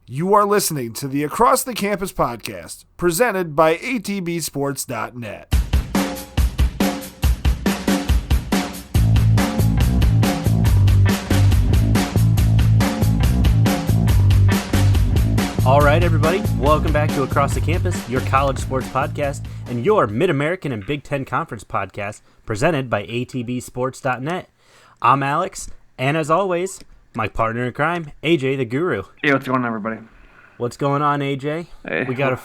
You are listening to the Across the Campus podcast, presented by atbsports.net. All right, everybody, welcome back to Across the Campus, your college sports podcast, and your Mid-American and Big Ten Conference podcast, presented by atbsports.net. I'm Alex, and as always, my partner in crime, AJ the Guru. Hey, what's going on, everybody? What's going on, AJ? Hey. We got a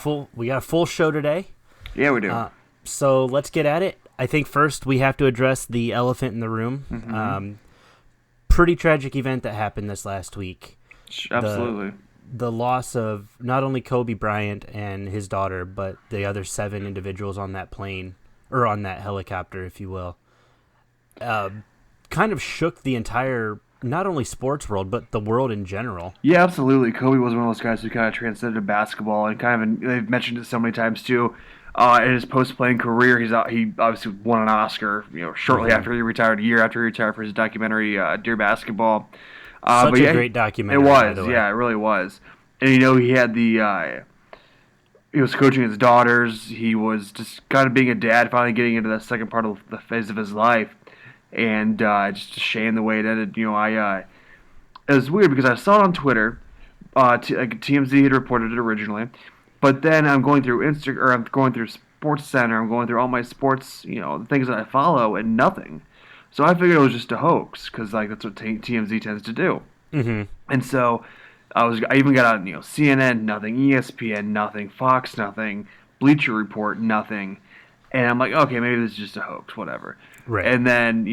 full show today. Yeah, we do. So let's get at it. I think first we have to address the elephant in the room. Mm-hmm. Pretty tragic event that happened this last week. Absolutely. The loss of not only Kobe Bryant and his daughter, but the other 7 individuals on that plane, or on that helicopter, if you will, kind of shook the entire, not only sports world, but the world in general. Yeah, absolutely. Kobe was one of those guys who kind of transcended basketball, and they've mentioned it so many times too. In his post-playing career, he obviously won an Oscar, shortly after he retired, a year after he retired for his documentary, Dear Basketball. Such a great documentary. It was, yeah, it really was. And he had he was coaching his daughters. He was just kind of being a dad, finally getting into that second part of the phase of his life. And just a shame the way it ended. It was weird because I saw it on Twitter. TMZ had reported it originally, but then I'm going through I'm going through Sports Center. I'm going through all my sports, the things that I follow, and nothing. So I figured it was just a hoax because that's what TMZ tends to do. Mm-hmm. And so I even got on CNN, nothing, ESPN, nothing, Fox, nothing, Bleacher Report, nothing. And I'm like, okay, maybe this is just a hoax, whatever. Right. And then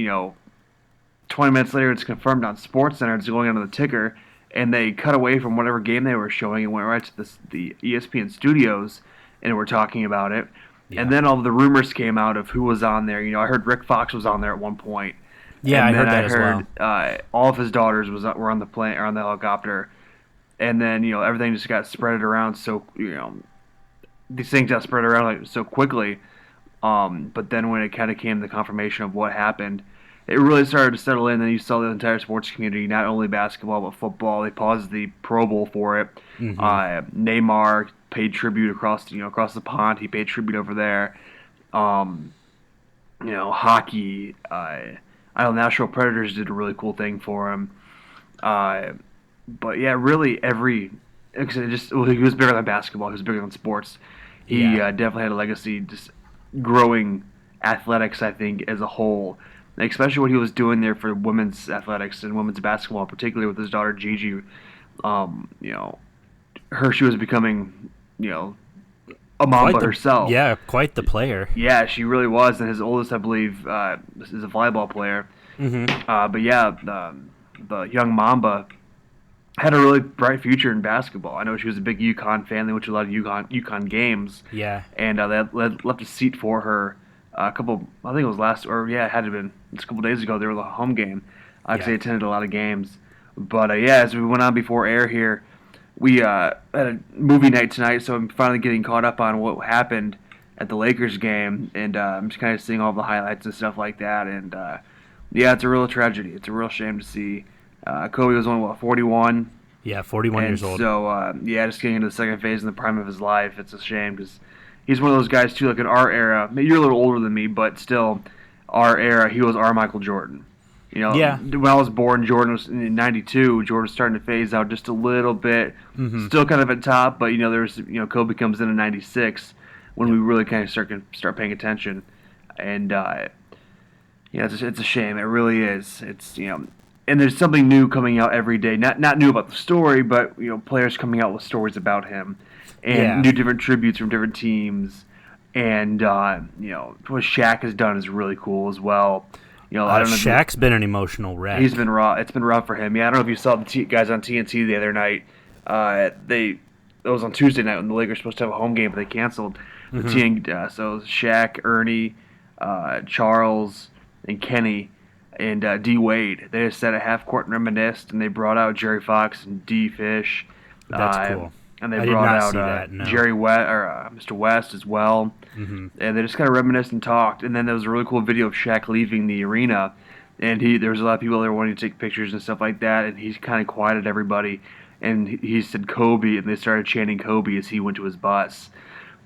20 minutes later, it's confirmed on SportsCenter. It's going onto the ticker, and they cut away from whatever game they were showing and went right to the ESPN studios, and were talking about it. Yeah. And then all the rumors came out of who was on there. I heard Rick Fox was on there at one point. Yeah, and I heard that as well. All of his daughters were on the plane or on the helicopter, and then everything just got spread around. So these things got spread around so quickly. But then when it kind of came the confirmation of what happened, it really started to settle in. And you saw the entire sports community, not only basketball but football. They paused the Pro Bowl for it. Mm-hmm. Neymar paid tribute across the pond. He paid tribute over there. Hockey. Nashville Predators did a really cool thing for him. But yeah, really he was bigger than basketball. He was bigger than sports. He definitely had a legacy, just growing athletics, I think, as a whole. And especially what he was doing there for women's athletics and women's basketball, particularly with his daughter Gigi. She was becoming, a Mamba herself. Yeah, quite the player. Yeah, she really was. And his oldest, I believe, is a volleyball player. Mm-hmm. But yeah, the young Mamba had a really bright future in basketball. I know she was a big UConn fan. They went to a lot of UConn games. Yeah. And they left a seat for her it had to been just a couple days ago. They were a home game because they attended a lot of games. But as we went on before air here, we had a movie night tonight, so I'm finally getting caught up on what happened at the Lakers game, and I'm just kind of seeing all the highlights and stuff like that. And it's a real tragedy. It's a real shame to see. Kobe was only 41. Yeah, 41 years old. So just getting into the second phase in the prime of his life, it's a shame because he's one of those guys too. Like in our era, maybe you're a little older than me, but still, our era, he was our Michael Jordan. When I was born, Jordan was in '92. Jordan was starting to phase out just a little bit. Mm-hmm. Still kind of at top, but there's Kobe comes in '96 when we really kind of start paying attention, and it's a shame. It really is. It's and there's something new coming out every day. Not new about the story, but players coming out with stories about him, and new different tributes from different teams, and what Shaq has done is really cool as well. I don't know. Shaq's been an emotional wreck. He's been raw. It's been rough for him. Yeah, I don't know if you saw the guys on TNT the other night. It was on Tuesday night when the Lakers were supposed to have a home game, but they canceled. Mm-hmm. So Shaq, Ernie, Charles, and Kenny, and D Wade. They just sat at half court and reminisced, and they brought out Jerry Fox and D Fish. That's cool. And they brought out Jerry West or Mr. West as well. Mm-hmm. And they just kind of reminisced and talked. And then there was a really cool video of Shaq leaving the arena, and there was a lot of people there wanting to take pictures and stuff like that. And he kind of quieted everybody. and he said Kobe, and they started chanting Kobe as he went to his bus.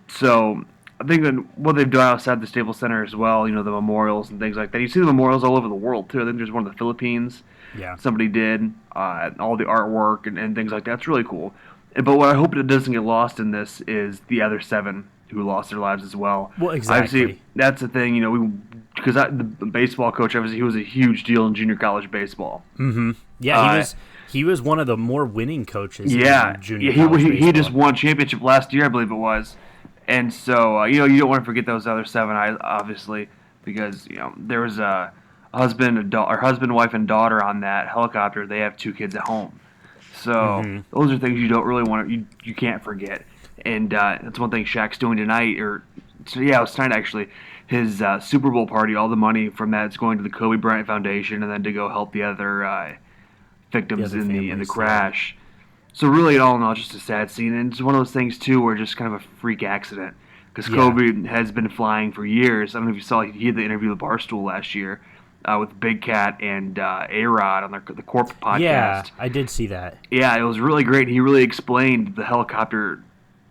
So I think that what they've done outside the Staples Center as well, the memorials and things like that. You see the memorials all over the world too. I think there's one in the Philippines. Yeah. Somebody did all the artwork and things like that. It's really cool. But what I hope it doesn't get lost in this is the other 7 who lost their lives as well. Well, exactly. Obviously, that's the thing. Because the baseball coach, obviously, he was a huge deal in junior college baseball. Mm-hmm. Yeah, he was one of the more winning coaches. Yeah, in junior college baseball. He just won a championship last year, I believe it was. And so, you don't want to forget those other 7, obviously, because there was a husband, wife, and daughter on that helicopter. They have 2 kids at home, so those are things you don't really want to. You can't forget, and that's one thing Shaq's doing tonight. It was tonight actually. His Super Bowl party. All the money from that is going to the Kobe Bryant Foundation, and then to go help the other victims in the crash. So really, all in all, just a sad scene, and it's one of those things too, where just kind of a freak accident. Because Kobe has been flying for years. I don't know if you saw, he had the interview with Barstool last year with Big Cat and A-Rod on the Corp podcast. Yeah, I did see that. Yeah, it was really great. He really explained the helicopter,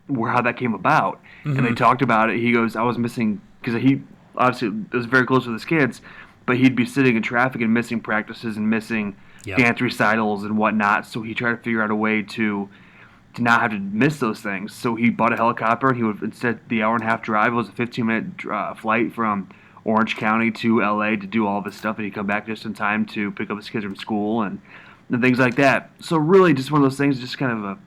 how that came about, and they talked about it. He goes, I was missing, because he obviously was very close with his kids, but he'd be sitting in traffic and missing practices and missing dance recitals and whatnot, so he tried to figure out a way to not have to miss those things. So he bought a helicopter, and he would, instead, the hour-and-a-half drive was a 15-minute flight from Orange County to L.A. to do all this stuff, and he'd come back just in time to pick up his kids from school and things like that. So really, just one of those things, just kind of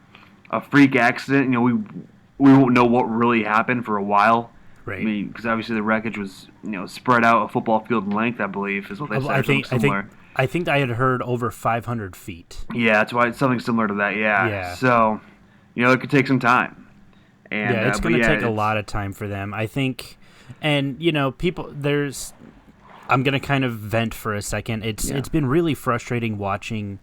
a freak accident. We won't know what really happened for a while. Right. I mean, because obviously the wreckage was, spread out a football field in length, I believe, is what they said. I think I had heard over 500 feet. Yeah, that's why it's something similar to that. Yeah. So, it could take some time. And, it's going to take a lot of time for them, I think. And people, I'm going to kind of vent for a second. It's been really frustrating watching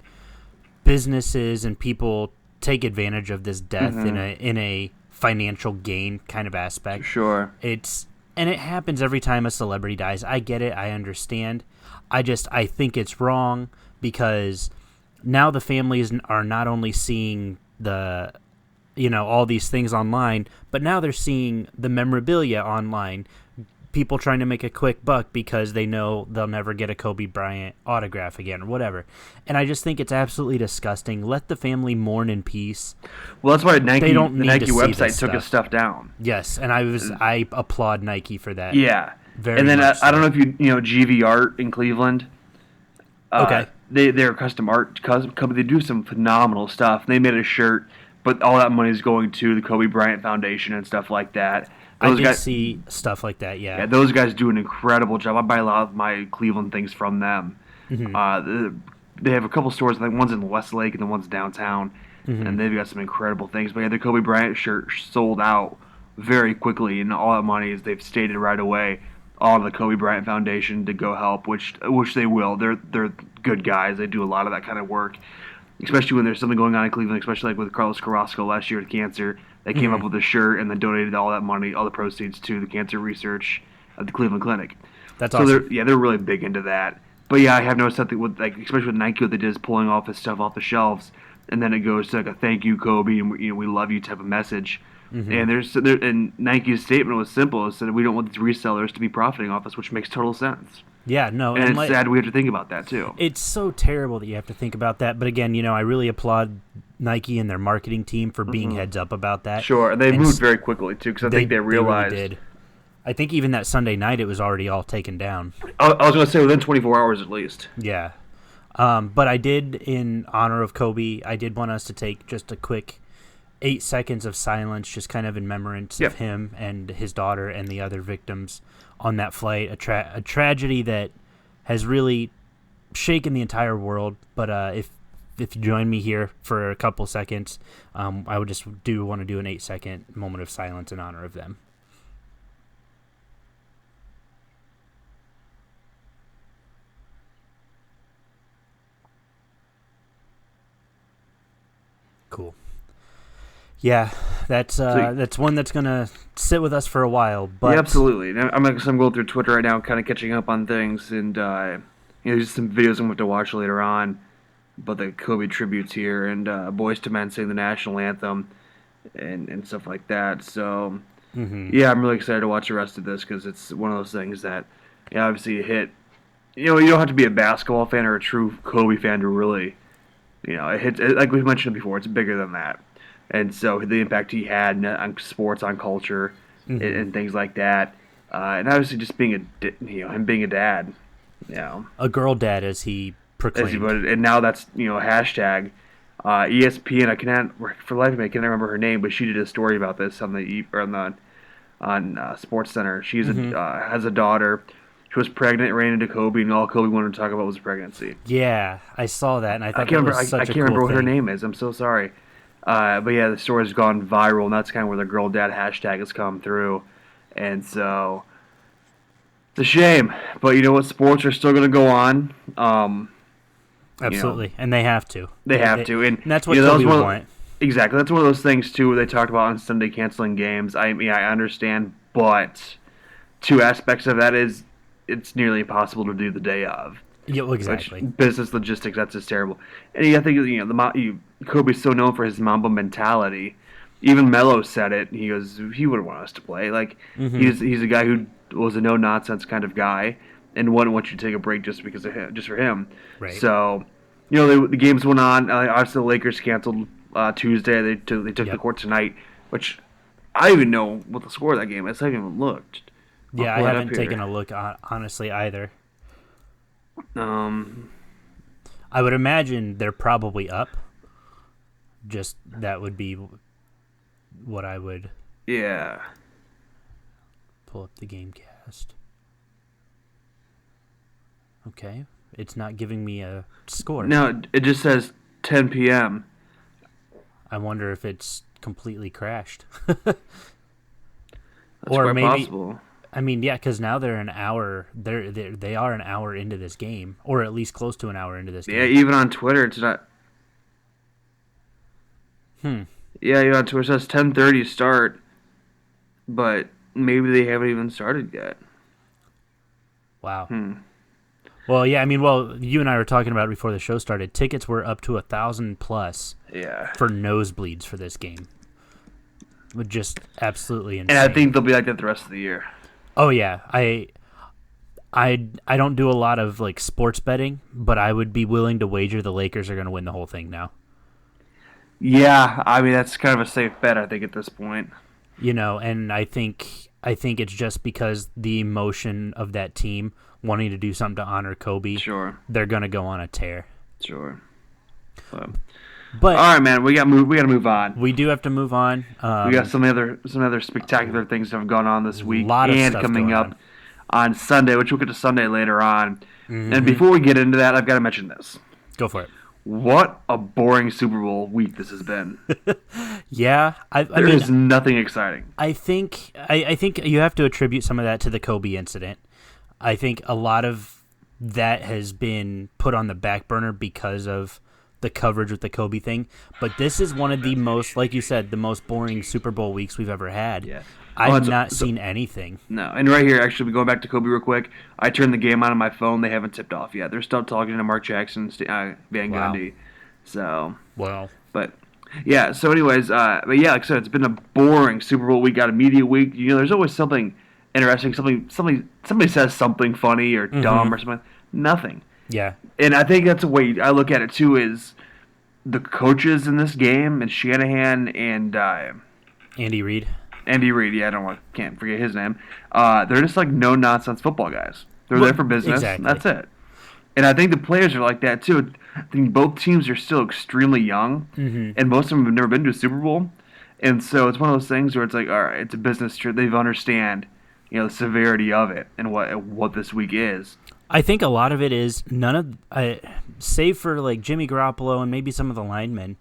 businesses and people take advantage of this death in a financial gain kind of aspect. Sure. And it happens every time a celebrity dies. I get it. I understand. I think it's wrong because now the families are not only seeing the, all these things online, but now they're seeing the memorabilia online. People trying to make a quick buck because they know they'll never get a Kobe Bryant autograph again or whatever. And I just think it's absolutely disgusting. Let the family mourn in peace. Well, that's why the Nike website took his stuff down. Yes, and I applaud Nike for that. Yeah. Very and then much I don't know if you know GV Art in Cleveland. Okay. They're a custom art company. They do some phenomenal stuff. They made a shirt, but all that money is going to the Kobe Bryant Foundation and stuff like that. I did see stuff like that, yeah. Yeah, those guys do an incredible job. I buy a lot of my Cleveland things from them. They have a couple stores. I think one's in Westlake and the one's downtown, and they've got some incredible things. But yeah, the Kobe Bryant shirt sold out very quickly, and all that money is they've stated right away on the Kobe Bryant Foundation to go help, which they will. They're good guys. They do a lot of that kind of work, especially when there's something going on in Cleveland, especially like with Carlos Carrasco last year with cancer. They came up with a shirt and then donated all that money, all the proceeds to the cancer research at the Cleveland Clinic. That's awesome. They're really big into that. But yeah, I have noticed something with especially with Nike, what they did is pulling all this stuff off the shelves, and then it goes to a thank you, Kobe, and we love you type of message. And Nike's statement was simple. It said we don't want these resellers to be profiting off us, which makes total sense. Yeah, no. And it's sad we have to think about that too. It's so terrible that you have to think about that. But again, I really applaud Nike and their marketing team for being heads up about that. Sure, and they moved very quickly too, because I think they realized. They really did. I think even that Sunday night, it was already all taken down. I was going to say within 24 hours at least. Yeah. But I did, in honor of Kobe, I did want us to take just a quick 8 seconds of silence, just kind of in remembrance of him and his daughter and the other victims on that flight. A tragedy that has really shaken the entire world. But if you join me here for a couple seconds, I would just want to do an 8-second moment of silence in honor of them. Cool. Yeah, that's one that's gonna sit with us for a while. But yeah, absolutely. I'm going through Twitter right now, kind of catching up on things, and there's some videos I'm going to watch later on. but the Kobe tributes here and Boyz II Men sing the national anthem and stuff like that. So, yeah, I'm really excited to watch the rest of this because it's one of those things that, obviously hit. You don't have to be a basketball fan or a true Kobe fan to really, it hits. Like we mentioned before, it's bigger than that. And so the impact he had on sports, on culture, and things like that, and obviously just being him being a dad, a girl dad as he proclaimed. As he put it, and now that's hashtag ESPN. I cannot for the life of me I can't remember her name, but she did a story about this on Sports Center. She's has a daughter. She was pregnant, ran into Kobe, and all Kobe wanted to talk about was pregnancy. Yeah, I saw that, and I thought that was such a cool thing. I can't remember what her name is. I'm so sorry. But yeah, the story's gone viral, and that's kind of where the girl dad hashtag has come through. And so, it's a shame. But you know what? Sports are still going to go on. Absolutely, and they have to. They have to. And that's what Kobe would want. Exactly. That's one of those things, too, where they talked about on Sunday canceling games. I understand, but two aspects of that is it's nearly impossible to do the day of. Yeah, exactly. Business logistics, that's just terrible. And I think Kobe's so known for his Mamba mentality. Even Melo said it. He goes, he wouldn't want us to play. Like he's a guy who was a no nonsense kind of guy and wouldn't want you to take a break just because of him, just for him. Right. So, the games went on. Obviously, the Lakers canceled Tuesday. They took the court tonight, which I don't even know what the score of that game is. I haven't even looked. Yeah, I haven't taken a look, honestly, either. I would imagine they're probably up. Just that would be what I would. Yeah. Pull up the game cast. Okay, it's not giving me a score. No, it just says 10 p.m. I wonder if it's completely crashed. That's or quite maybe possible. I mean, yeah, because now they're an hour. They are an hour into this game, or at least close to an hour into this game. Yeah, even on Twitter, it's not. Yeah, even on Twitter it says 10:30 start, but maybe they haven't even started yet. Wow. Well, yeah, I mean, you and I were talking about it before the show started. Tickets were up to 1,000 plus. Yeah. For nosebleeds for this game. Just absolutely insane. And I think they'll be like that the rest of the year. Oh yeah, I don't do a lot of sports betting, but I would be willing to wager the Lakers are going to win the whole thing now. Yeah, I mean that's kind of a safe bet I think at this point. And I think it's just because the emotion of that team wanting to do something to honor Kobe. Sure. They're going to go on a tear. Sure. But all right, man, we got to move on. We do have to move on. We got some other spectacular things that have gone on this week and coming up on Sunday, which we'll get to Sunday later on. And before we get into that, I've got to mention this. Go for it. What a boring Super Bowl week this has been. Yeah, there is nothing exciting. I think you have to attribute some of that to the Kobe incident. I think a lot of that has been put on the back burner because of the coverage with the Kobe thing, but this is one of the most, like you said, the most boring Super Bowl weeks we've ever had. Yeah. I've not seen anything. No, and right here, actually, going back to Kobe real quick, I turned the game on my phone. They haven't tipped off yet. They're still talking to Mark Jackson, Van Gundy. So, well, but yeah. So, anyways, but yeah, like I said, it's been a boring Super Bowl week. Got a media week. There's always something interesting. Somebody says something funny or dumb or something. Nothing. Yeah. And I think that's the way I look at it, too, is the coaches in this game, and Shanahan and Andy Reid. Andy Reid, yeah, can't forget his name. They're just no-nonsense football guys. They're there for business, exactly. That's it. And I think the players are like that, too. I think both teams are still extremely young, and most of them have never been to a Super Bowl. And so it's one of those things where it's all right, it's a business trip. They understand, the severity of it and what this week is. I think a lot of it is save for Jimmy Garoppolo and maybe some of the linemen,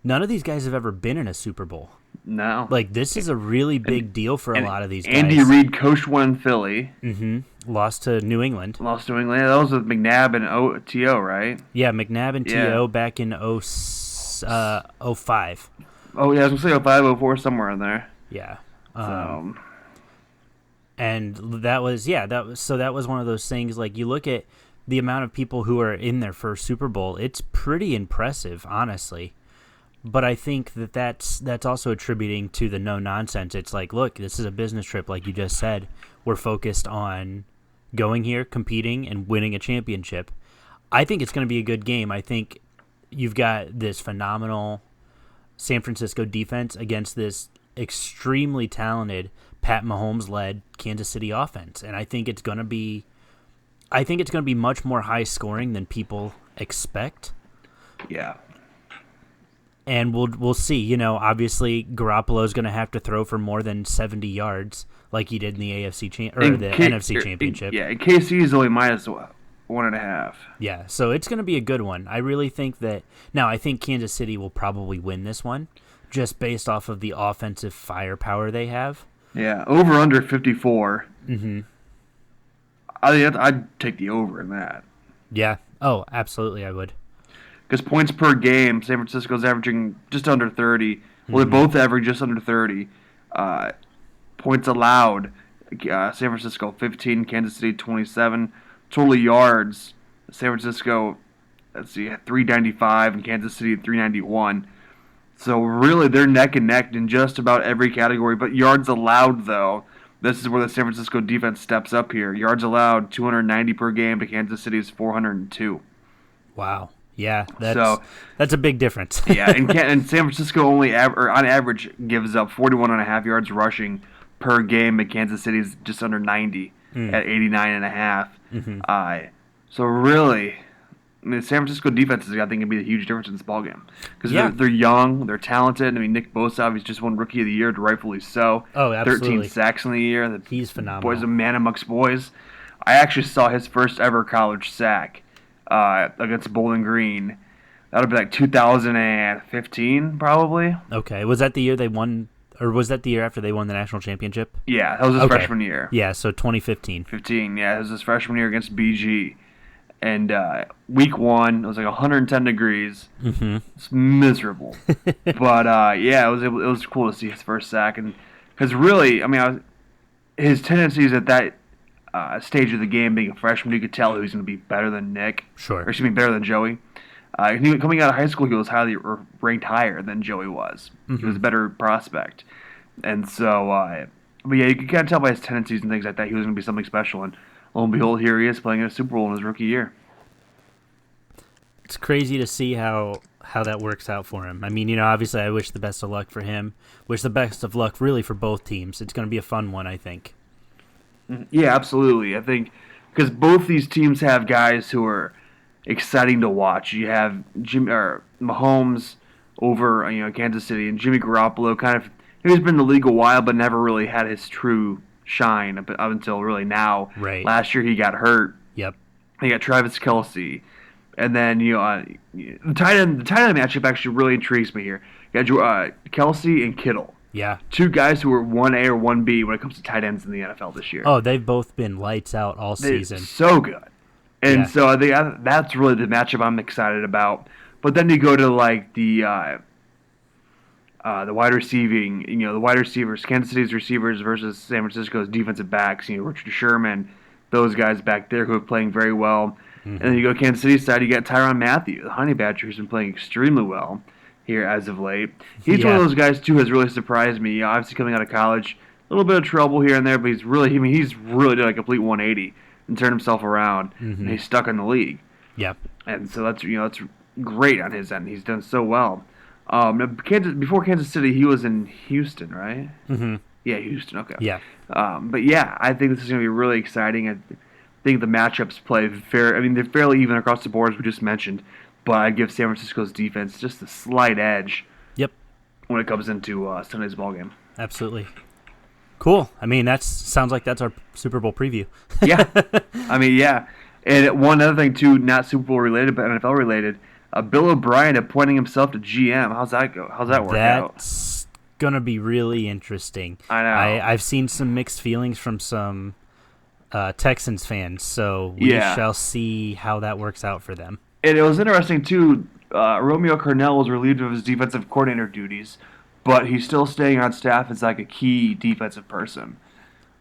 none of these guys have ever been in a Super Bowl. No. This is a really big deal for a lot of these guys. Andy Reid coached one in Philly. Lost to New England. That was with McNabb and T.O., right? Yeah, McNabb and T.O. back in 05. Oh, yeah, I was going to say 05, 04, somewhere in there. Yeah. And that was one of those things, you look at the amount of people who are in their first Super Bowl, it's pretty impressive, honestly. But I think that's also attributing to the no-nonsense. It's like, look, this is a business trip, like you just said. We're focused on going here, competing, and winning a championship. I think it's going to be a good game. I think you've got this phenomenal San Francisco defense against this extremely talented Pat Mahomes-led Kansas City offense, and I think it's going to be much more high scoring than people expect. Yeah. And we'll see. Obviously Garoppolo's going to have to throw for more than 70 yards like he did in the NFC Championship. Yeah, and KC is only minus 1.5. Yeah, so it's going to be a good one. I really think that now I think Kansas City will probably win this one just based off of the offensive firepower they have. Yeah, over under 54. Mm-hmm. I'd take the over in that. Yeah. Oh, absolutely, I would. Because points per game, San Francisco's averaging just under 30. Well, they both average just under 30. Points allowed, San Francisco 15, Kansas City 27. Total yards, San Francisco, 395, and Kansas City 391. So really, they're neck and neck in just about every category. But yards allowed, though, this is where the San Francisco defense steps up here. Yards allowed, 290 per game to Kansas City's 402. Wow. Yeah, that's a big difference. Yeah, and San Francisco only on average gives up 41.5 yards rushing per game, and Kansas City's just under 90 at 89.5. Mm-hmm. So really, the San Francisco defense is, I think, going to be a huge difference in this ballgame. Because they're young, they're talented. I mean, Nick Bosa, he's just won Rookie of the Year, rightfully so. Oh, absolutely. 13 sacks in the year. He's phenomenal. Boy's a man amongst boys. I actually saw his first ever college sack against Bowling Green. That would be like 2015, probably. Okay. Was that the year they won, or was that the year after they won the national championship? Yeah, that was his freshman year. Yeah, so 2015. 15, yeah. It was his freshman year against BG. And week one, it was like 110 degrees. Mm-hmm. It's miserable. But, yeah, it was cool to see his first sack. And because really, I mean, his tendencies at that stage of the game, being a freshman, you could tell he was going to be better than Nick. Sure. Or, excuse me, better than Joey. Coming out of high school, he was ranked higher than Joey was. Mm-hmm. He was a better prospect. And so, but yeah, you could kind of tell by his tendencies and things like that he was going to be something special. And lo and behold, here he is playing in a Super Bowl in his rookie year. It's crazy to see how that works out for him. I mean, obviously I wish the best of luck for him. Wish the best of luck really for both teams. It's going to be a fun one, I think. Yeah, absolutely. I think because both these teams have guys who are exciting to watch. You have Mahomes over Kansas City, and Jimmy Garoppolo he's been in the league a while but never really had his true shine up until really now. Right. Last year he got hurt. Yep. You got Travis Kelce, and then the tight end matchup actually really intrigues me here. You got Kelce and Kittle. Yeah. Two guys who are 1A or 1B when it comes to tight ends in the NFL this year. Oh, they've both been lights out all season. So good. And so I think that's really the matchup I'm excited about. But then you go to like the wide receiving, the wide receivers, Kansas City's receivers versus San Francisco's defensive backs, Richard Sherman, those guys back there who are playing very well. Mm-hmm. And then you go to Kansas City's side, you got Tyrann Mathieu, the Honey Badger, who's been playing extremely well here as of late. He's one of those guys, too, who has really surprised me. Obviously coming out of college, a little bit of trouble here and there, but he's really done a complete 180 and turned himself around, and he's stuck in the league. Yep. And so that's great on his end. He's done so well. Before Kansas City, he was in Houston, right? Mm-hmm. Yeah, Houston. Okay. Yeah. But yeah, I think this is going to be really exciting. I think the matchups play fair. I mean, they're fairly even across the board, as we just mentioned. But I give San Francisco's defense just a slight edge. Yep. When it comes into Sunday's ballgame. Absolutely. Cool. I mean, sounds like that's our Super Bowl preview. Yeah. I mean, yeah. And one other thing, too, not Super Bowl related, but NFL related, Bill O'Brien appointing himself to GM. How's that go? How's that work out? That's going to be really interesting. I know. I've seen some mixed feelings from some Texans fans, so we shall see how that works out for them. And it was interesting, too. Romeo Cornell was relieved of his defensive coordinator duties, but he's still staying on staff as like a key defensive person.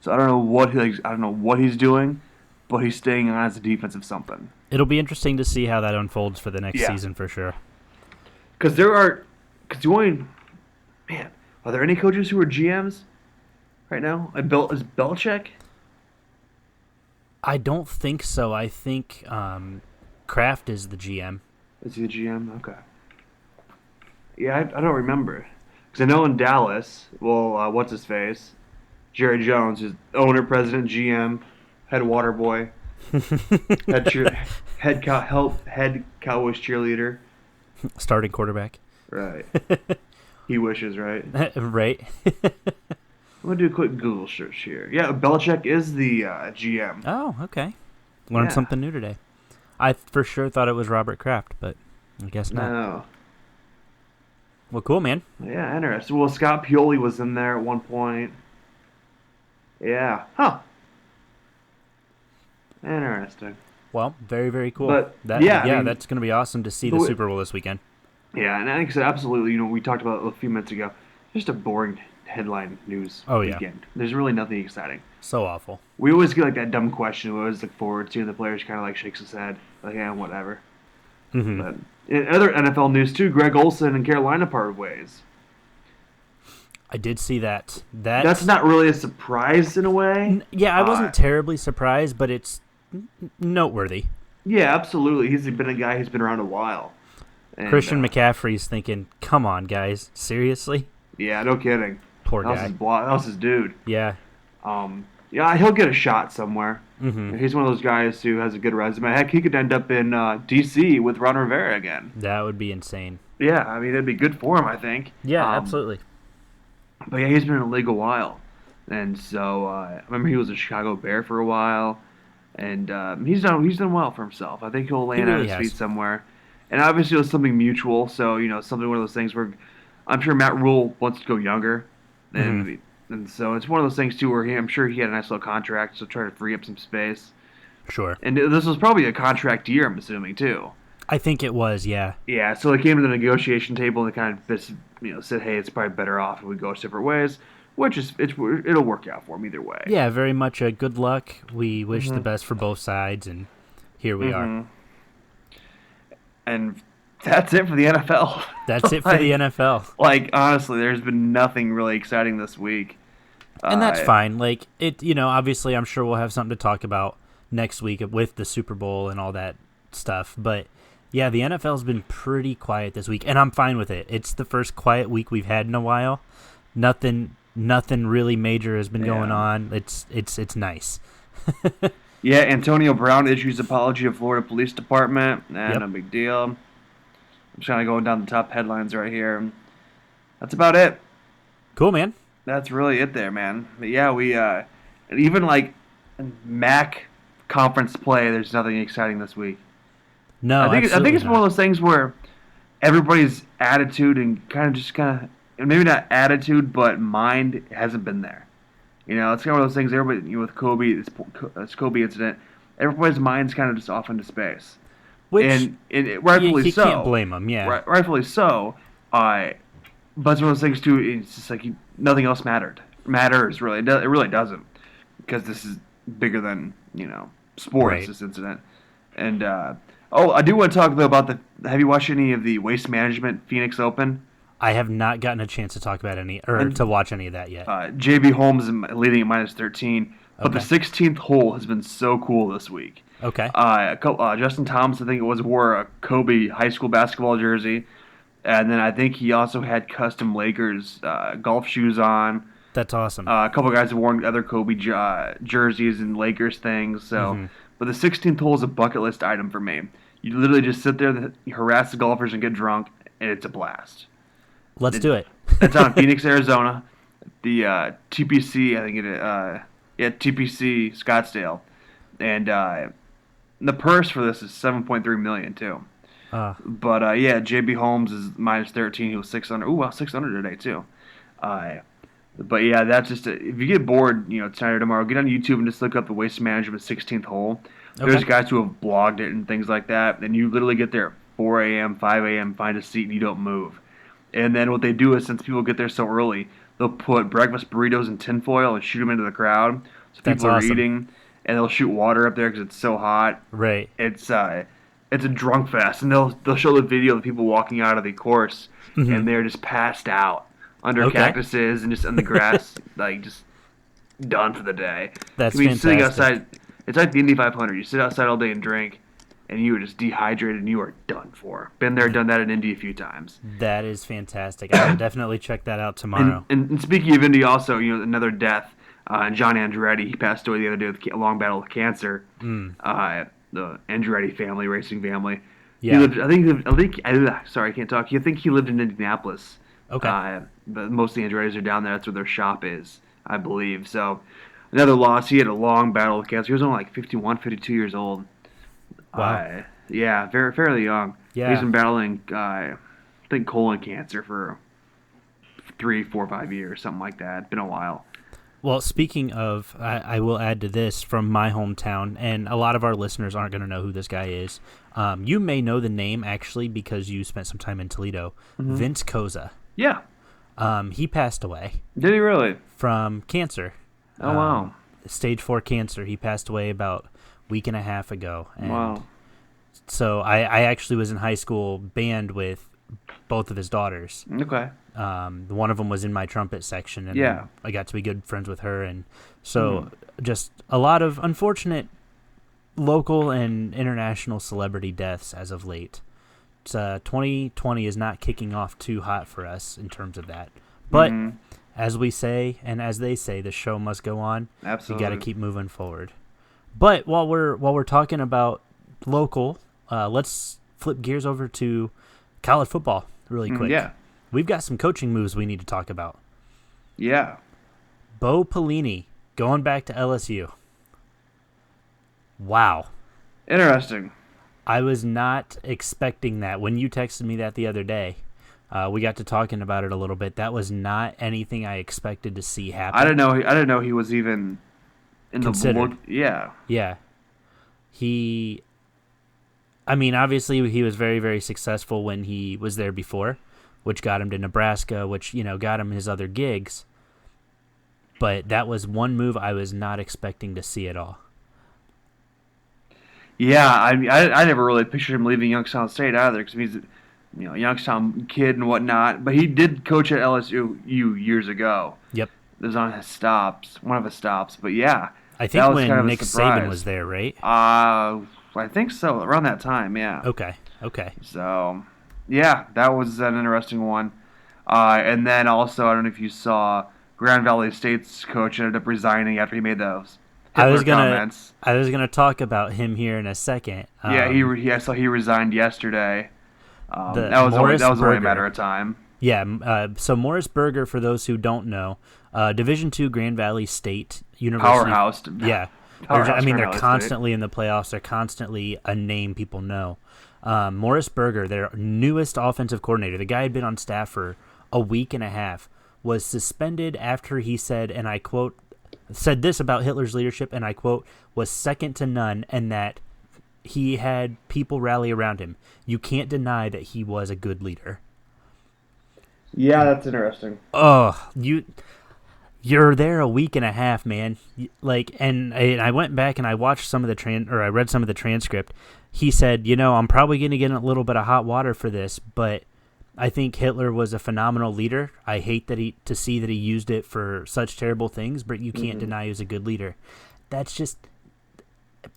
So I don't know what he's doing, but he's staying on as a defensive something. It'll be interesting to see how that unfolds for the next season for sure. Because man, are there any coaches who are GMs right now? Is Belichick? I don't think so. I think Kraft is the GM. Is he the GM? Okay. Yeah, I don't remember. Because I know in Dallas, what's his face? Jerry Jones is owner, president, GM, head water boy, head Cowboys cheerleader, starting quarterback. Right. He wishes, right? Right. I'm going to do a quick Google search here. Yeah, Belichick is the GM. Oh, okay. Learned something new today. I for sure thought it was Robert Kraft, but I guess not. No. Well, cool, man. Yeah, interesting. Well, Scott Pioli was in there at one point. Yeah. Huh. Interesting. Well, very, very cool. But, that's going to be awesome to see the Super Bowl this weekend. Yeah, and I think so, absolutely. We talked about it a few minutes ago. Just a boring headline news weekend. There's really nothing exciting. So awful. We always get that dumb question we always look forward to, and the players kind of shakes his head, whatever. Mm-hmm. But in other NFL news too, Greg Olsen and Carolina parted ways. I did see that. That's not really a surprise in a way. I wasn't terribly surprised, but it's noteworthy. Yeah, absolutely. He's been a guy who's been around a while. And, Christian McCaffrey's thinking, "Come on, guys, seriously?" Yeah, no kidding. Poor guy. That was his dude. Yeah. He'll get a shot somewhere. Mm-hmm. He's one of those guys who has a good resume. Heck, he could end up in D.C. with Ron Rivera again. That would be insane. Yeah, I mean, it'd be good for him, I think. Yeah, absolutely. But yeah, he's been in the league a while. And so, I remember he was a Chicago Bear for a while. And he's done well for himself. I think he'll land on his feet somewhere. And obviously it was something mutual, so, something one of those things where I'm sure Matt Rule wants to go younger. And so it's one of those things, too, where I'm sure he had a nice little contract, so try to free up some space. Sure. And this was probably a contract year, I'm assuming, too. I think it was, yeah. Yeah, so they came to the negotiation table and they kind of said, hey, it's probably better off if we go separate ways, it'll work out for them either way. Yeah, very much a good luck. We wish the best for both sides, and here we are. And that's it for the NFL. That's it for the NFL. Honestly, there's been nothing really exciting this week. And that's fine. Obviously, I'm sure we'll have something to talk about next week with the Super Bowl and all that stuff. But, yeah, the NFL's been pretty quiet this week, and I'm fine with it. It's the first quiet week we've had in a while. Nothing really major has been going on. It's nice. Yeah, Antonio Brown issues apology to Florida Police Department. No big deal. I'm just kind of going down the top headlines right here. That's about it. Cool, man. That's really it there, man. But yeah, we even MAC conference play, there's nothing exciting this week. No, I think it's one of those things where everybody's attitude and maybe not attitude, but mind hasn't been there. It's kind of one of those things. Everybody, with Kobe, this Kobe incident, everybody's mind's kind of just off into space. Which, and rightfully so. You can't blame them, yeah. Rightfully so. But it's one of those things too. It's just nothing else matters really. It really doesn't, because this is bigger than sports. Right. This incident, and I do want to talk though about have you watched any of the Waste Management Phoenix Open? I have not gotten a chance to talk about to watch any of that yet. JB Holmes is leading at -13, but the 16th hole has been so cool this week. Okay. Justin Thomas, I think it was, wore a Kobe high school basketball jersey, and then I think he also had custom Lakers golf shoes on. That's awesome. A couple guys have worn other Kobe jerseys and Lakers things. So, but the 16th hole is a bucket list item for me. You literally just sit there, harass the golfers, and get drunk, and it's a blast. Let's do it. It's on Phoenix, Arizona. The TPC, I think it is. TPC Scottsdale, and the purse for this is $7.3 million too. But JB Holmes is -13. He was 600. Ooh, well, 600 today too. But yeah, that's just if you get bored, tonight or tomorrow, get on YouTube and just look up the Waste Management 16th hole. Okay. There's guys who have blogged it and things like that. And you literally get there at 4 a.m., 5 a.m., find a seat, and you don't move. And then what they do is, since people get there so early, they'll put breakfast burritos in tinfoil and shoot them into the crowd. So people are eating. and they'll shoot water up there because it's so hot. Right. It's a drunk fest, and they'll show the video of the people walking out of the course, and they're just passed out under cactuses and just on the grass, like just done for the day. That's fantastic. Sitting outside, it's like the Indy 500. You sit outside all day and drink, and you are just dehydrated, and you are done for. Been there, done that in Indy a few times. That is fantastic. I will definitely check that out tomorrow. And speaking of Indy, also, another death. John Andretti, he passed away the other day with a long battle with cancer. The Andretti family, racing family. Yeah. He lived, sorry, I can't talk. I think he lived in Indianapolis. Okay. But most of the Andrettis are down there. That's where their shop is, I believe. So, another loss. He had a long battle with cancer. He was only like 51, 52 years old. Wow. Yeah, fairly young. Yeah. He's been battling, I think, colon cancer for 3, 4, 5 years, something like that. It's been a while. Well, speaking of, I will add to this from my hometown, and a lot of our listeners aren't going to know who this guy is. You may know the name, actually, because you spent some time in Toledo. Vince Koza. Yeah. He passed away. Did he really? From cancer. Oh, wow. Stage 4 cancer. He passed away about a week and a half ago. And wow. So I actually was in high school band with both of his daughters. Okay. One of them was in my trumpet section, and I got to be good friends with her. And so just a lot of unfortunate local and international celebrity deaths as of late. 2020 is not kicking off too hot for us in terms of that. But as we say, and as they say, the show must go on. Absolutely. You got to keep moving forward. But while we're talking about local, let's flip gears over to college football really quick. Yeah. We've got some coaching moves we need to talk about. Yeah. Bo Pelini going back to LSU. Wow. Interesting. I was not expecting that. When you texted me that the other day, we got to talking about it a little bit. That was not anything I expected to see happen. I didn't know he was even in Considered. the board. Yeah. Yeah. Obviously he was very, very successful when he was there before, which got him to Nebraska, which, got him his other gigs. But that was one move I was not expecting to see at all. Yeah, I never really pictured him leaving Youngstown State either, because he's a Youngstown kid and whatnot. But he did coach at LSU years ago. Yep. It was on one of his stops. But yeah, I think that was when kind of Nick Saban was there, right? I think so, around that time. Yeah. Okay. So, yeah, that was an interesting one. And then also, I don't know if you saw, Grand Valley State's coach ended up resigning after he made those comments. I was gonna talk about him here in a second. I saw he resigned yesterday. That was only a matter of time. Yeah. So Morris Berger, for those who don't know, Division II Grand Valley State University powerhouse. Yeah. They're constantly in the playoffs. They're constantly a name people know. Morris Berger, their newest offensive coordinator, the guy had been on staff for a week and a half, was suspended after he said, and I quote, said this about Hitler's leadership, and I quote, was second to none, and that he had people rally around him. You can't deny that he was a good leader. Yeah, that's interesting. Oh, you're there a week and a half, man. And I went back and I watched some of I read some of the transcript. He said, I'm probably going to get in a little bit of hot water for this, but I think Hitler was a phenomenal leader. I hate to see that he used it for such terrible things, but you can't deny he was a good leader. That's just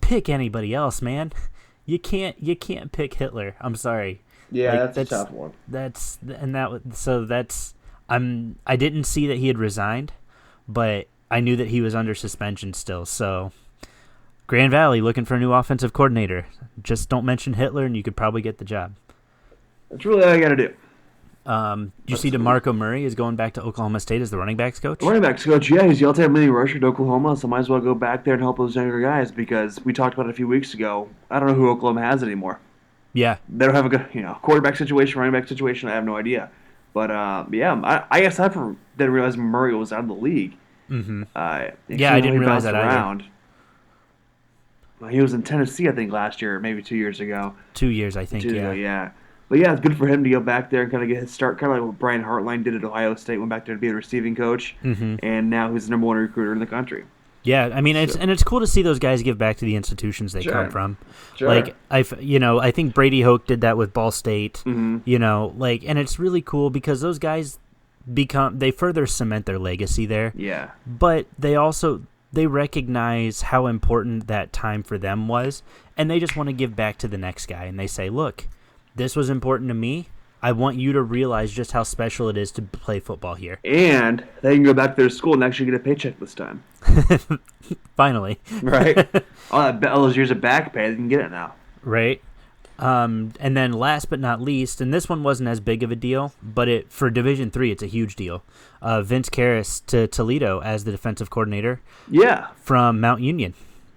pick anybody else, man. You can't pick Hitler. I'm sorry. Yeah, that's a tough one. I didn't see that he had resigned, but I knew that he was under suspension still. So Grand Valley looking for a new offensive coordinator. Just don't mention Hitler, and you could probably get the job. That's really all I got to do. You see DeMarco Murray is going back to Oklahoma State as the running backs coach? Running backs coach, yeah. He's the all-time leading rusher at Oklahoma, so might as well go back there and help those younger guys, because we talked about it a few weeks ago. I don't know who Oklahoma has anymore. Yeah. They don't have a good quarterback situation, running back situation, I have no idea. But, I guess I didn't realize Murray was out of the league. Mm-hmm. I didn't realize that either. He was in Tennessee, I think, last year, maybe 2 years ago. 2 years, I think, yeah. But yeah, it's good for him to go back there and kind of get his start, kind of like what Brian Hartline did at Ohio State, went back there to be a receiving coach, and now he's the number one recruiter in the country. Yeah, I mean, it's cool to see those guys give back to the institutions they come from. Sure. Like I think Brady Hoke did that with Ball State. And it's really cool because those guys they further cement their legacy there. Yeah. But they recognize how important that time for them was, and they just want to give back to the next guy. And they say, "Look, this was important to me. I want you to realize just how special it is to play football here." And they can go back to their school and actually get a paycheck this time. Finally. Right? all those years of back pay, they can get it now. Right. And then last but not least, and this one wasn't as big of a deal, but for Division III, it's a huge deal. Vince Karras to Toledo as the defensive coordinator. Yeah. From Mount Union.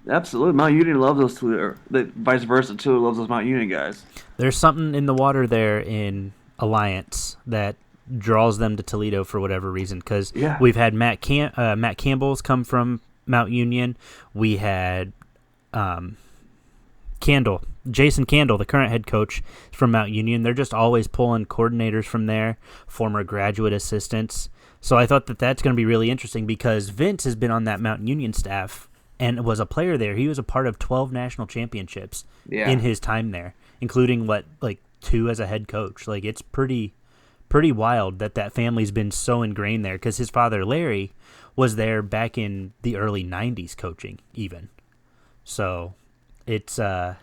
Absolutely. Mount Union loves those Toledo, vice versa, too, loves those Mount Union guys. There's something in the water there in Alliance that draws them to Toledo for whatever reason, because we've had Matt Campbell's come from Mount Union. We had Jason Candle, the current head coach, from Mount Union. They're just always pulling coordinators from there, former graduate assistants. So I thought that's going to be really interesting because Vince has been on that Mount Union staff and was a player there. He was a part of 12 national championships in his time there, including 2 as a head coach. Like, it's pretty wild that family's been so ingrained there because his father, Larry, was there back in the early 90s coaching even. So it's that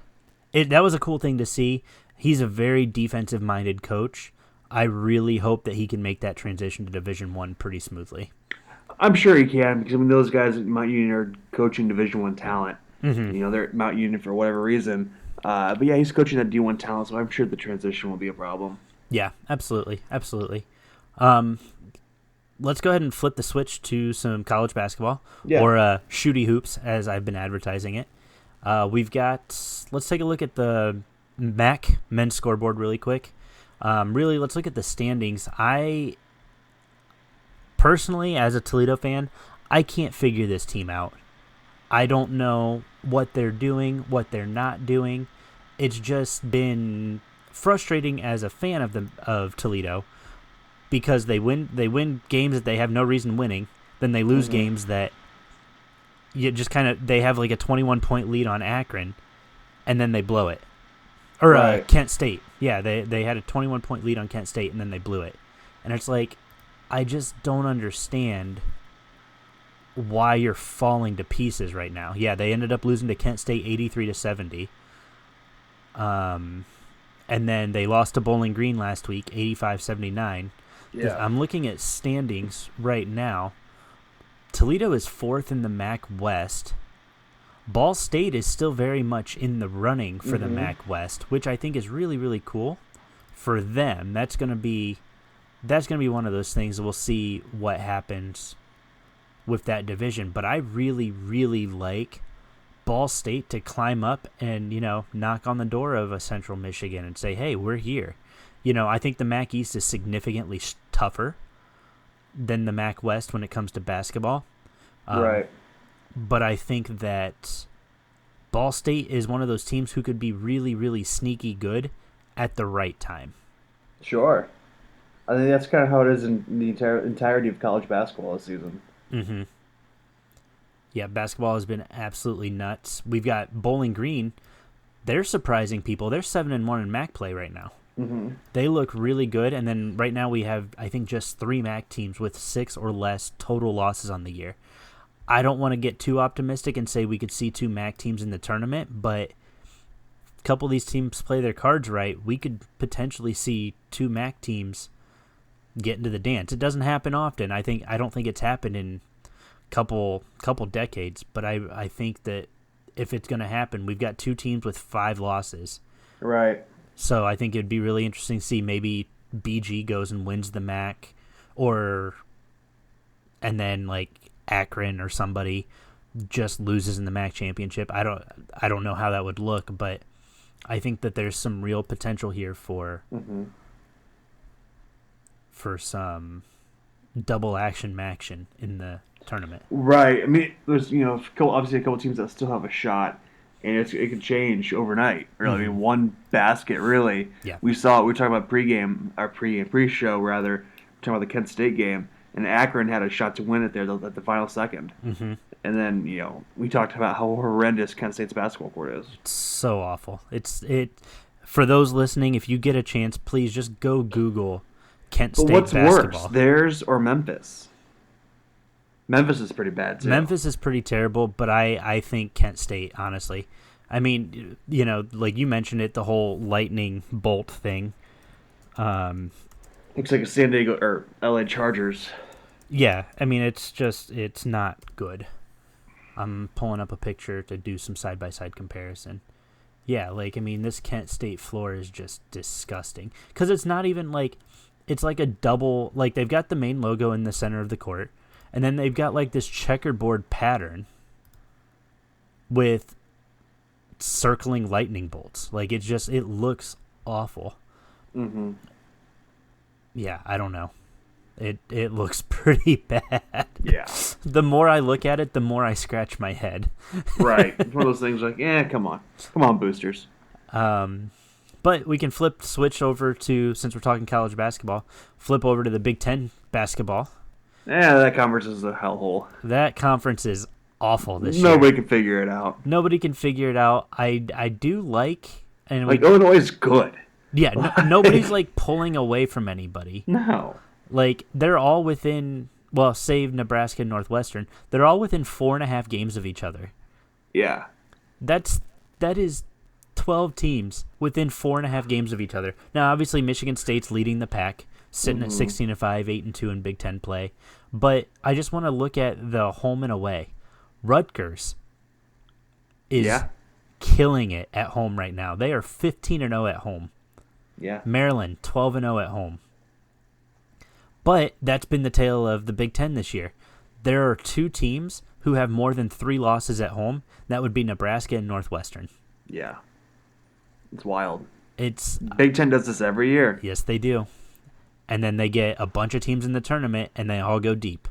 was a cool thing to see. He's a very defensive-minded coach. I really hope that he can make that transition to Division I pretty smoothly. I'm sure he can because those guys at Mount Union are coaching Division I talent. They're at Mount Union for whatever reason. But yeah, he's coaching that D1 talent, so I'm sure the transition will be a problem. Yeah, absolutely. Let's go ahead and flip the switch to some college basketball, or shooty hoops, as I've been advertising it. Let's take a look at the MAC men's scoreboard really quick. Let's look at the standings. I personally, as a Toledo fan, I can't figure this team out. I don't know what they're doing, what they're not doing. It's just been frustrating as a fan of Toledo because they win games that they have no reason winning, then they lose games that you just they have like a 21-point lead on Akron, and then they blow it. Or Kent State. Yeah, they had a 21-point lead on Kent State, and then they blew it. And it's like, I just don't understand why you're falling to pieces right now. Yeah, they ended up losing to Kent State 83-70. And then they lost to Bowling Green last week, 85-79. Yeah. I'm looking at standings right now. Toledo is 4th in the MAC West. Ball State is still very much in the running for the MAC West, which I think is really, really cool for them. That's going to be one of those things. We'll see what happens with that division. But I really, really like Ball State to climb up and, knock on the door of a Central Michigan and say, hey, we're here. I think the MAC East is significantly tougher than the MAC West when it comes to basketball. Right. But I think that Ball State is one of those teams who could be really, really sneaky good at the right time. Sure. I think that's kind of how it is in the entirety of college basketball this season. Mm-hmm. Yeah, basketball has been absolutely nuts. We've got Bowling Green. They're surprising people. They're 7-1 in MAC play right now. They look really good, and then right now we have, I think, just 3 MAC teams with 6 or less total losses on the year. I don't want to get too optimistic and say we could see 2 MAC teams in the tournament, but a couple of these teams play their cards right, we could potentially see 2 MAC teams get into the dance. It doesn't happen often. I don't think it's happened in couple decades, but I think that if it's going to happen, we've got 2 teams with 5 losses. Right. So I think it'd be really interesting to see maybe BG goes and wins the MAC, and then like Akron or somebody just loses in the MAC championship. I don't know how that would look, but I think that there's some real potential here for some double action in the tournament. Right. I mean, there's obviously a couple teams that still have a shot. And it could change overnight. Really, I mean, one basket, really. Yeah. We were talking about pre-show, rather, talking about the Kent State game, and Akron had a shot to win it there at the final second. And then, we talked about how horrendous Kent State's basketball court is. It's so awful. For those listening, if you get a chance, please just go Google Kent State basketball. But what's worse, theirs or Memphis? Memphis is pretty bad, too. Memphis is pretty terrible, but I think Kent State, honestly. I mean, like you mentioned it, the whole lightning bolt thing. Looks like a San Diego or LA Chargers. Yeah, I mean, it's not good. I'm pulling up a picture to do some side-by-side comparison. Yeah, like, I mean, this Kent State floor is just disgusting. Because it's not even like, it's like a double, like, they've got the main logo in the center of the court, and then they've got, like, this checkerboard pattern with circling lightning bolts. Like, it looks awful. Mm-hmm. Yeah, I don't know. It looks pretty bad. Yeah. The more I look at it, the more I scratch my head. Right. It's one of those things like, come on, boosters. But we can switch over to, since we're talking college basketball, flip over to the Big Ten basketball. Yeah, that conference is a hellhole. That conference is awful this year. Nobody can figure it out. Nobody can figure it out. I do like... and Illinois is good. Yeah, nobody's like pulling away from anybody. No. Like, they're all within, well, save Nebraska and Northwestern, they're all within 4.5 games of each other. Yeah. That is 12 teams within 4.5 games of each other. Now, obviously, Michigan State's leading the pack, sitting at 16-5, 8-2 in Big Ten play. But I just want to look at the home and away. Rutgers is killing it at home right now. They are 15-0 at home. Yeah. Maryland, 12-0 at home. But that's been the tale of the Big Ten this year. There are 2 teams who have more than 3 losses at home. That would be Nebraska and Northwestern. Yeah. It's wild. It's Big Ten does this every year. Yes, they do. And then they get a bunch of teams in the tournament, and they all go deep.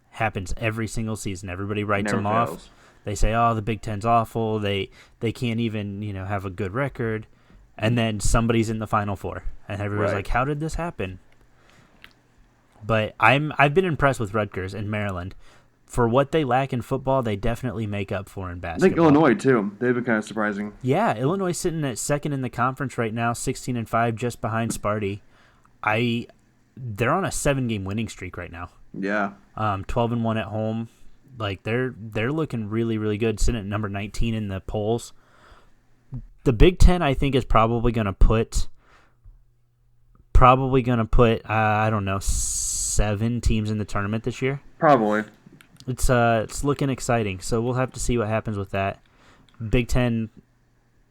Happens every single season. Everybody writes them off. They say, oh, the Big Ten's awful. They can't even have a good record. And then somebody's in the Final Four. And everybody's like, how did this happen? But I've been impressed with Rutgers and Maryland. For what they lack in football, they definitely make up for in basketball. I think Illinois, too. They've been kind of surprising. Yeah, Illinois sitting at second in the conference right now, 16-5, just behind Sparty. They're on a 7-game winning streak right now. Yeah. 12-1 at home. Like, they're looking really, really good, sitting at number 19 in the polls. The Big Ten, I think, is probably going to put I don't know, 7 teams in the tournament this year. Probably. It's looking exciting, so we'll have to see what happens with that. Big Ten,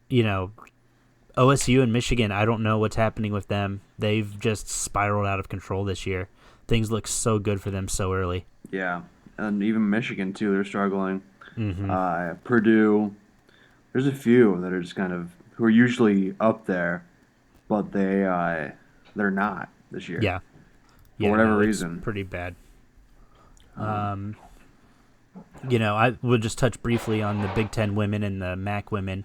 OSU and Michigan, I don't know what's happening with them. They've just spiraled out of control this year. Things look so good for them so early. Yeah, and even Michigan, too, they're struggling. Mm-hmm. Purdue, there's a few that are just kind of, who are usually up there, but they're not this year. Yeah. For whatever reason. It's pretty bad. I will just touch briefly on the Big Ten women and the MAC women.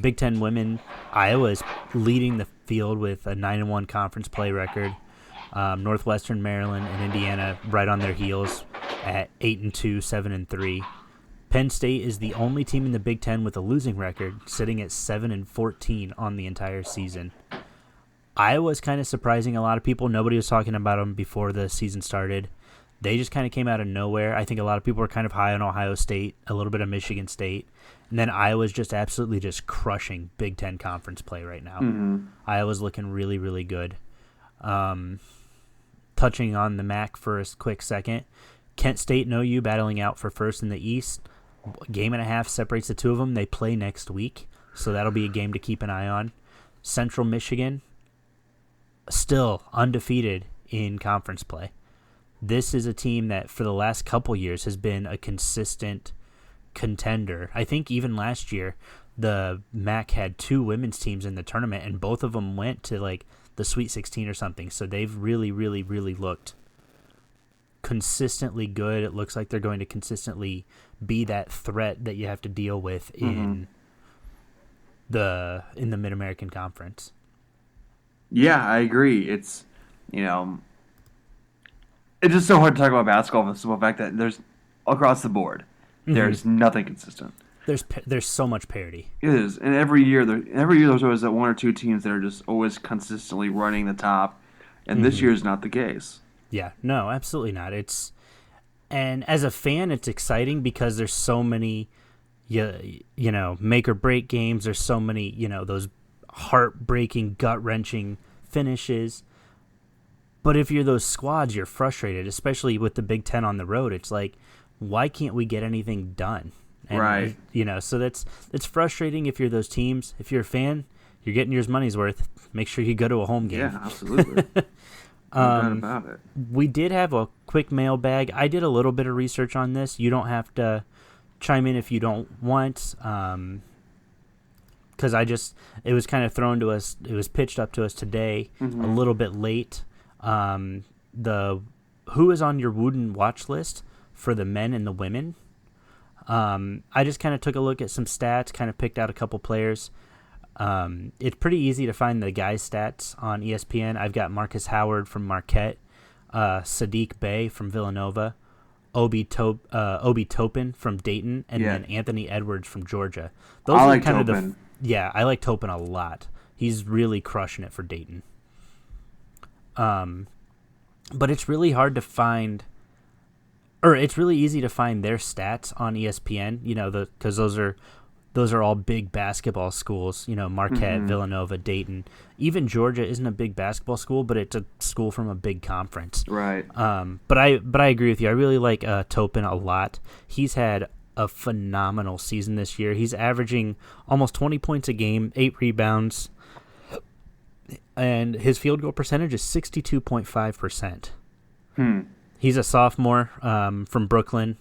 Big Ten women, Iowa's leading the field with a 9-1 conference play record. Northwestern, Maryland, and Indiana right on their heels at 8-2, 7-3. Penn State is the only team in the Big Ten with a losing record, sitting at 7-14 on the entire season. Iowa's kind of surprising a lot of people. Nobody was talking about them before the season started. They just kind of came out of nowhere. I think a lot of people were kind of high on Ohio State, a little bit of Michigan State. And then Iowa's just absolutely just crushing Big Ten conference play right now. Mm-hmm. Iowa's looking really, really good. Touching on the MAC for a quick second, Kent State and OU battling out for first in the East. Game and a half separates the two of them. They play next week, so that'll be a game to keep an eye on. Central Michigan, still undefeated in conference play. This is a team that for the last couple years has been a consistent contender. I think even last year the MAC had 2 women's teams in the tournament, and both of them went to like the Sweet 16 or something. So they've really, really, really looked consistently good. It looks like they're going to consistently be that threat that you have to deal with in the Mid-American Conference. Yeah, I agree. It's it's just so hard to talk about basketball for the simple fact that there's across the board. There's nothing consistent. There's so much parity. It is, and every year there's always that one or two teams that are just always consistently running the top, and this year is not the case. Yeah, no, absolutely not. And as a fan, it's exciting because there's so many, you know, make or break games. There's so many, you know, those heartbreaking, gut wrenching finishes. But if you're those squads, you're frustrated, especially with the Big Ten on the road. It's like, why can't we get anything done? And, right. You know, so it's frustrating if you're those teams. If you're a fan, you're getting your money's worth. Make sure you go to a home game. Yeah, absolutely. No doubt about it. We did have a quick mailbag. I did a little bit of research on this. You don't have to chime in if you don't want, because it was kind of thrown to us. It was pitched up to us today, a little bit late. Who is on your Wooden watch list for the men and the women? I just kind of took a look at some stats, kind of picked out a couple players. It's pretty easy to find the guys' stats on ESPN. I've got Marcus Howard from Marquette, Sadiq Bey from Villanova, Obi Toppin from Dayton, and then Anthony Edwards from Georgia. Those I are like kind Toppin. of I like Toppin a lot. He's really crushing it for Dayton. But it's really hard to find, or it's really easy to find their stats on ESPN. You know, because those are all big basketball schools. You know, Marquette, Villanova, Dayton. Even Georgia isn't a big basketball school, but it's a school from a big conference. Right. But I agree with you. I really like Toppin a lot. He's had a phenomenal season this year. He's averaging almost 20 points a game, 8 rebounds, and his field goal percentage is 62.5%. He's a sophomore from Brooklyn.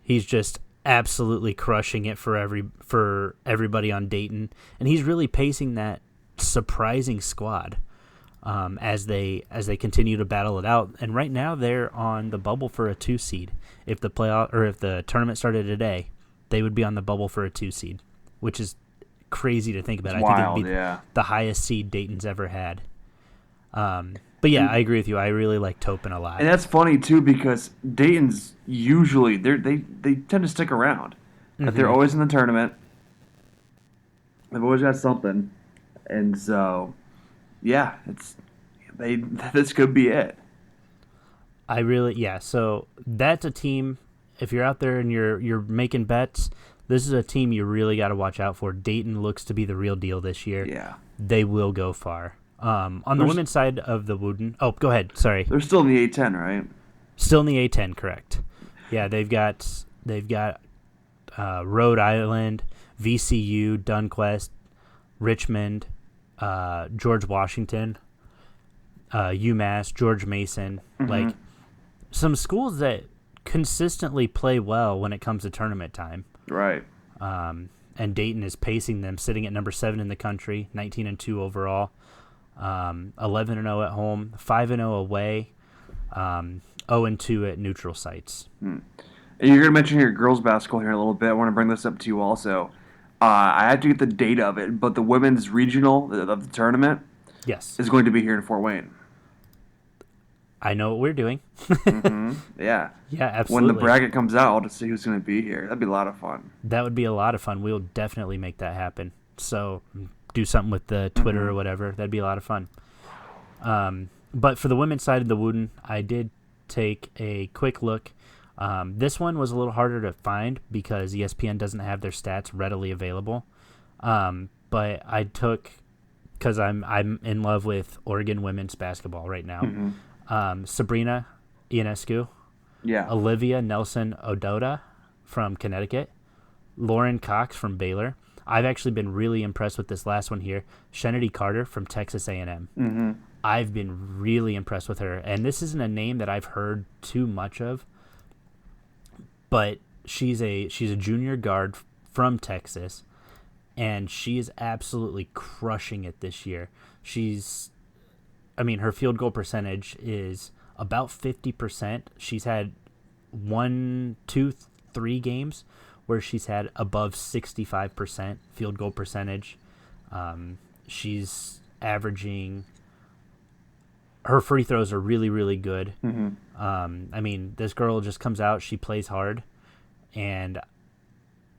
He's just absolutely crushing it for everybody on Dayton, and he's really pacing that surprising squad as they continue to battle it out. And right now they're on the bubble for a 2 seed. If the tournament started today, they would be on the bubble for a 2 seed, which is crazy to think about. It's I think wild, it'd be yeah. the highest seed Dayton's ever had. But yeah, I agree with you. I really like Toppin a lot. And that's funny too because Dayton's usually they tend to stick around. But they're always in the tournament. They've always got something, and so yeah, this could be it. So that's a team. If you're out there and you're making bets, this is a team you really got to watch out for. Dayton looks to be the real deal this year. Yeah, they will go far. On the women's side of the Wooden. Oh, go ahead. Sorry. They're still in the A10, right? Still in the A10, correct? Yeah, they've got Rhode Island, VCU, Dunquest, Richmond, George Washington, UMass, George Mason, like some schools that consistently play well when it comes to tournament time. Right. And Dayton is pacing them, sitting at number 7 in the country, 19-2 overall, 11-0 at home, 5-0 away, 0-2 at neutral sites. And you're going to mention your girls basketball here in a little bit. I want to bring this up to you also. I have to get the date of it, but the women's regional of the tournament is going to be here in Fort Wayne. I know what we're doing. Yeah. Yeah, absolutely. When the bracket comes out, I'll just see who's going to be here. That'd be a lot of fun. That would be a lot of fun. We'll definitely make that happen. So do something with the Twitter or whatever. That'd be a lot of fun. But for the women's side of the Wooden, I did take a quick look. This one was a little harder to find because ESPN doesn't have their stats readily available. But I took, because I'm in love with Oregon women's basketball right now. Sabrina Ionescu, Olivia Nelson Ododa from Connecticut, Lauren Cox from Baylor. I've actually been really impressed with this last one here, Shenedy Carter from Texas A&M. I've been really impressed with her, and this isn't a name that I've heard too much of, but she's a junior guard from Texas, and she is absolutely crushing it this year. Her field goal percentage is about 50%. She's had 1, 2, 3 games where she's had above 65% field goal percentage. She's averaging, her free throws are really, really good. This girl just comes out, she plays hard, and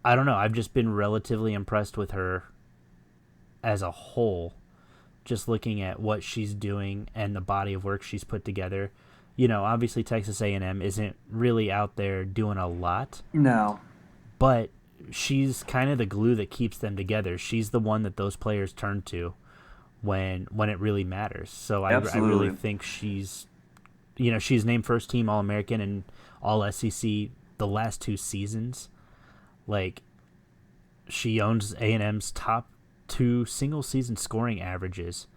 I don't know. I've just been relatively impressed with her as a whole, just looking at what she's doing and the body of work she's put together. Obviously Texas A&M isn't really out there doing a lot. No. But she's kind of the glue that keeps them together. She's the one that those players turn to when it really matters. So I really think she's named first team All-American and All-SEC the last 2 seasons. Like, she owns A&M's top 2 single-season scoring averages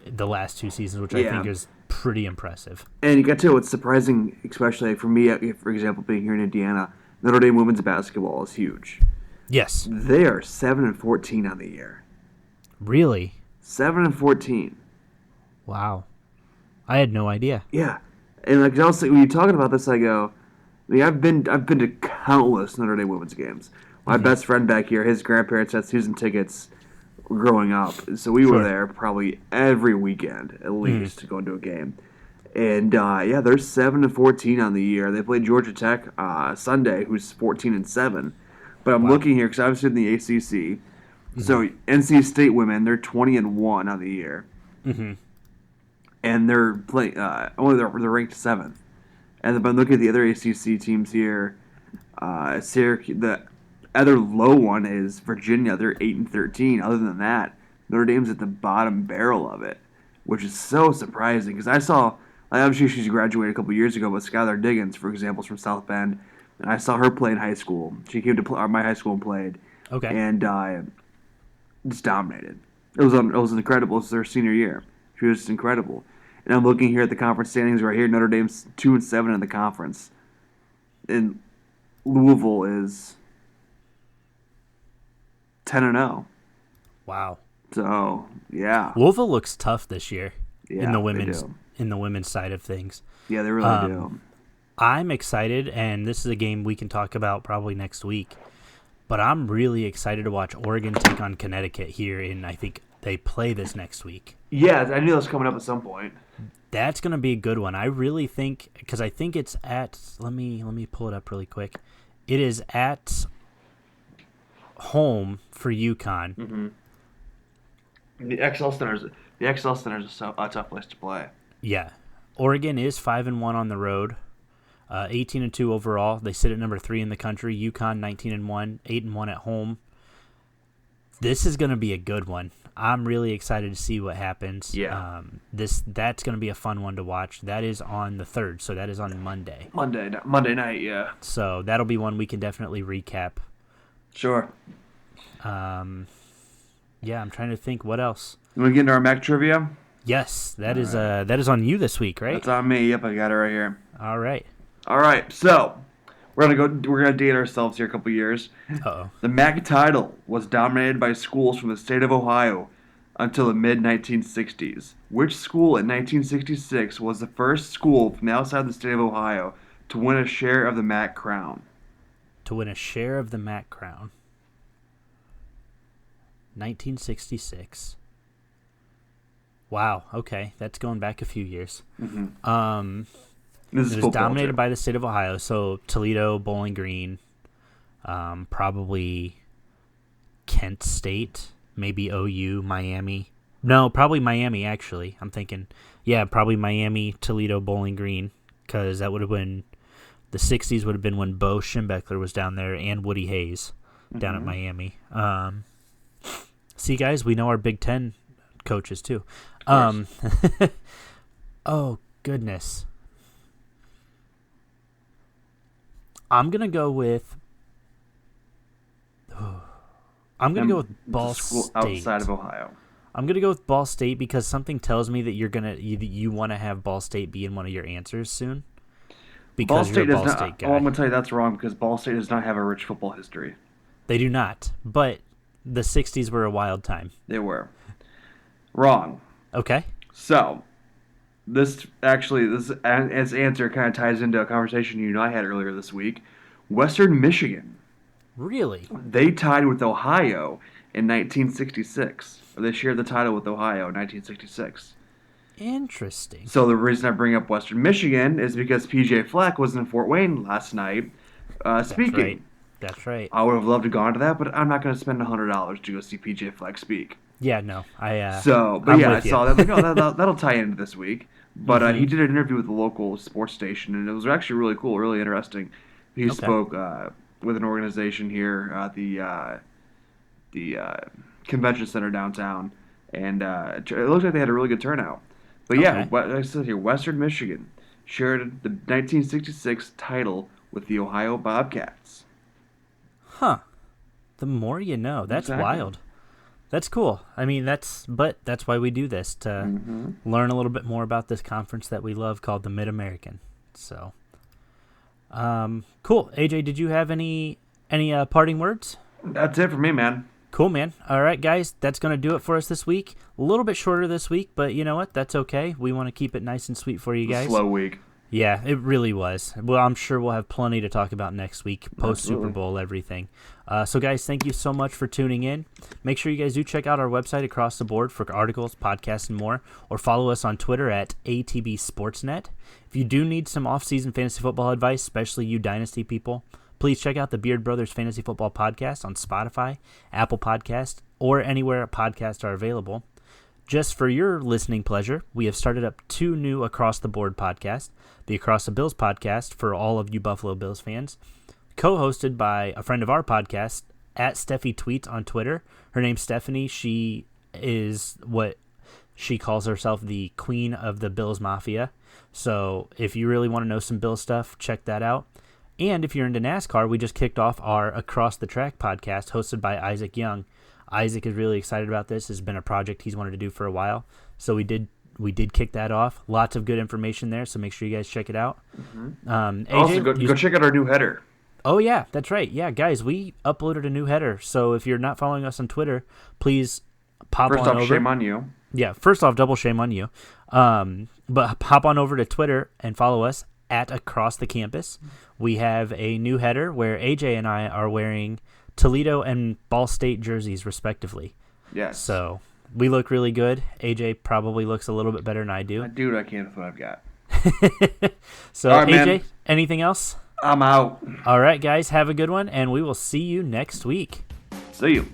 the last 2 seasons, which I think is pretty impressive. And you got to what's surprising, especially for me, for example, being here in Indiana, Notre Dame women's basketball is huge. Yes. They are 7-14 on the year. Really? 7-14. Wow. I had no idea. Yeah. And like when you're talking about this, I go, I've been to countless Notre Dame women's games. My best friend back here, his grandparents had season tickets growing up, so we were there probably every weekend at least to go into a game. And they're 7-14 on the year. They played Georgia Tech Sunday, who's 14-7. But I'm looking here because I was in the ACC. So NC State women, they're 20-1 on the year, and they're playing. They're ranked 7th. And then looking at the other ACC teams here, Syracuse, the other low one is Virginia. They're 8-13. Other than that, Notre Dame's at the bottom barrel of it, which is so surprising because I saw. Obviously, she's graduated a couple years ago, but Skylar Diggins, for example, is from South Bend, and I saw her play in high school. She came to my high school and played, and just dominated. It was incredible. It was their senior year. She was just incredible. And I'm looking here at the conference standings right here. Notre Dame's 2-7 in the conference, and Louisville is 10-0. Wow. So yeah, Louisville looks tough this year in the women's. They do. In the women's side of things. Yeah, they really do. I'm excited, and this is a game we can talk about probably next week, but I'm really excited to watch Oregon take on Connecticut here, and I think they play this next week. Yeah, I knew that was coming up at some point. That's going to be a good one. I really think, because I think it's at, let me pull it up really quick. It is at home for UConn. Mm-hmm. The XL Center's a tough place to play. Yeah. Oregon is 5-1 on the road, 18-2 overall. They sit at number 3 in the country. UConn 19-1, 8-1 at home. This is going to be a good one. I'm really excited to see what happens. Yeah. That's going to be a fun one to watch. That is on the 3rd, so that is on Monday. Monday night, yeah. So that'll be one we can definitely recap. Sure. Yeah, I'm trying to think what else. You want to get into our MAC trivia? Yes, that is on you this week, right? That's on me. Yep, I got it right here. All right. So we're gonna date ourselves here a couple years. Uh-oh. The MAC title was dominated by schools from the state of Ohio until the mid-1960s. Which school in 1966 was the first school from outside the state of Ohio to win a share of the MAC crown? To win a share of the MAC crown. 1966. Wow. Okay, that's going back a few years. Mm-hmm. It was dominated by the state of Ohio, so Toledo, Bowling Green, probably Kent State, maybe OU, Miami. No, probably Miami. Actually, I'm thinking, probably Miami, Toledo, Bowling Green, because that would have been the '60s. Would have been when Bo Schembechler was down there and Woody Hayes down at Miami. See, guys, we know our Big Ten coaches too. Oh goodness, I'm gonna go with Ball State outside of Ohio. I'm gonna go with Ball State because something tells me that you want to have Ball State be in one of your answers soon. Because you're a Ball State guy. Oh, I'm gonna tell you that's wrong because Ball State does not have a rich football history. They do not, but the '60s were a wild time. They were. Wrong. Okay. So, this answer kind of ties into a conversation you and I had earlier this week. Western Michigan. Really? They tied with Ohio in 1966. Or they shared the title with Ohio in 1966. Interesting. So the reason I bring up Western Michigan is because PJ Fleck was in Fort Wayne last night speaking. Right. That's right. I would have loved to gone to that, but I'm not going to spend $100 to go see PJ Fleck speak. Yeah, no. I saw that. Like, oh, that'll tie into this week. But he did an interview with a local sports station, and it was actually really cool, really interesting. He spoke with an organization here at the convention center downtown, and it looked like they had a really good turnout. But yeah, like I said here, Western Michigan shared the 1966 title with the Ohio Bobcats. Huh. The more you know. That's wild. That's cool. I mean, that's why we do this, to learn a little bit more about this conference that we love called the Mid-American. So, cool. AJ, did you have any parting words? That's it for me, man. Cool, man. All right, guys, that's going to do it for us this week. A little bit shorter this week, but you know what? That's okay. We want to keep it nice and sweet for you guys. Slow week. Yeah, it really was. Well, I'm sure we'll have plenty to talk about next week, post-Super Bowl, everything. So, guys, thank you so much for tuning in. Make sure you guys do check out our website across the board for articles, podcasts, and more, or follow us on Twitter at ATB Sportsnet. If you do need some off-season fantasy football advice, especially you Dynasty people, please check out the Beard Brothers Fantasy Football Podcast on Spotify, Apple Podcasts, or anywhere podcasts are available. Just for your listening pleasure, we have started up 2 new across-the-board podcasts. The Across the Bills podcast for all of you Buffalo Bills fans, co-hosted by a friend of our podcast, at Steffi Tweets on Twitter. Her name's Stephanie. She is what she calls herself, the queen of the Bills Mafia. So if you really want to know some Bills stuff, check that out. And if you're into NASCAR, we just kicked off our Across the Track podcast hosted by Isaac Young. Isaac is really excited about this. It's been a project he's wanted to do for a while. So we did kick that off. Lots of good information there, so make sure you guys check it out. AJ, also, go check out our new header. Oh, yeah, that's right. Yeah, guys, we uploaded a new header. So if you're not following us on Twitter, please pop on over. First off, shame on you. Yeah, first off, double shame on you. But hop on over to Twitter and follow us at Across the Campus. We have a new header where AJ and I are wearing Toledo and Ball State jerseys, respectively. Yes. So we look really good. AJ probably looks a little bit better than I do. Dude, I can't with what I've got. So, all right, AJ, man. Anything else? I'm out. All right, guys, have a good one, and we will see you next week. See you.